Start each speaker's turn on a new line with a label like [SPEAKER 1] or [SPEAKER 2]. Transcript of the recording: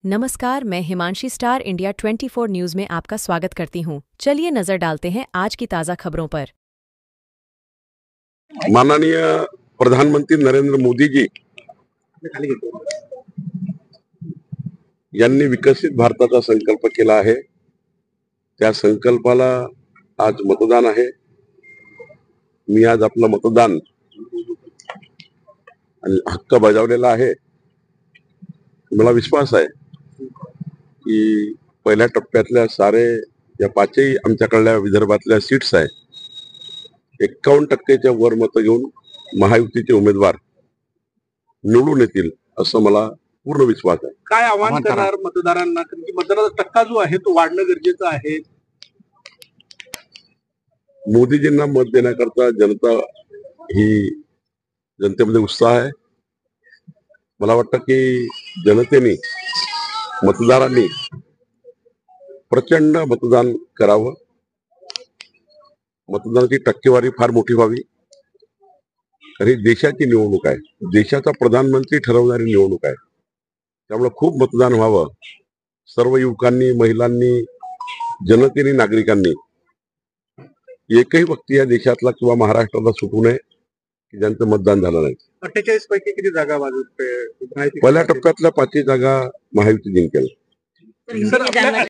[SPEAKER 1] नमस्कार, मैं Himanshi star India 24 news में आपका स्वागत करती हूं। चलिए नजर डालते हैं आज की ताजा खबरों पर।
[SPEAKER 2] माननीय प्रधानमंत्री नरेंद्र मोदी जी यांनी विकसित भारताचा संकल्प केला आहे। त्या संकल्पाला आज मतदान आहे। मी आज आपलं मतदान आणि हक्क बजावलेला आहे। मला विश्वास आहे की पहिल्या टप्प्यातल्या सारे या पाचही आमच्याकडल्या विदर्भातल्या सीट्स आहे 51% वर मतं घेऊन महायुतीचे उमेदवार निवडून येतील असं मला पूर्ण विश्वास आहे।
[SPEAKER 3] काय आवाहन करणार मतदारांना, कारण की मतदाराचा टक्का जो आहे तो वाढणं गरजेचं आहे।
[SPEAKER 2] मोदीजींना मत देण्याकरता जनतेमध्ये उत्साह आहे। मला वाटतं की जनतेने मतदारांनी प्रचंड मतदान करावं। मतदानाची टक्केवारी फार मोठी व्हावी। ही देशाची निवडणूक आहे, देशाचा प्रधानमंत्री ठरवणारी निवडणूक आहे। त्यामुळे खूप मतदान व्हावं। सर्व युवकांनी, महिलांनी, जनतेने, नागरिकांनी एकही व्यक्ती या देशातला किंवा महाराष्ट्राला सुटू नये की ज्यांचं मतदान झालं नाही।
[SPEAKER 3] 48 पैकी किती जागा बाजूत
[SPEAKER 2] पहिल्या टप्प्यातल्या 5 जागा महायुती जिंकेल।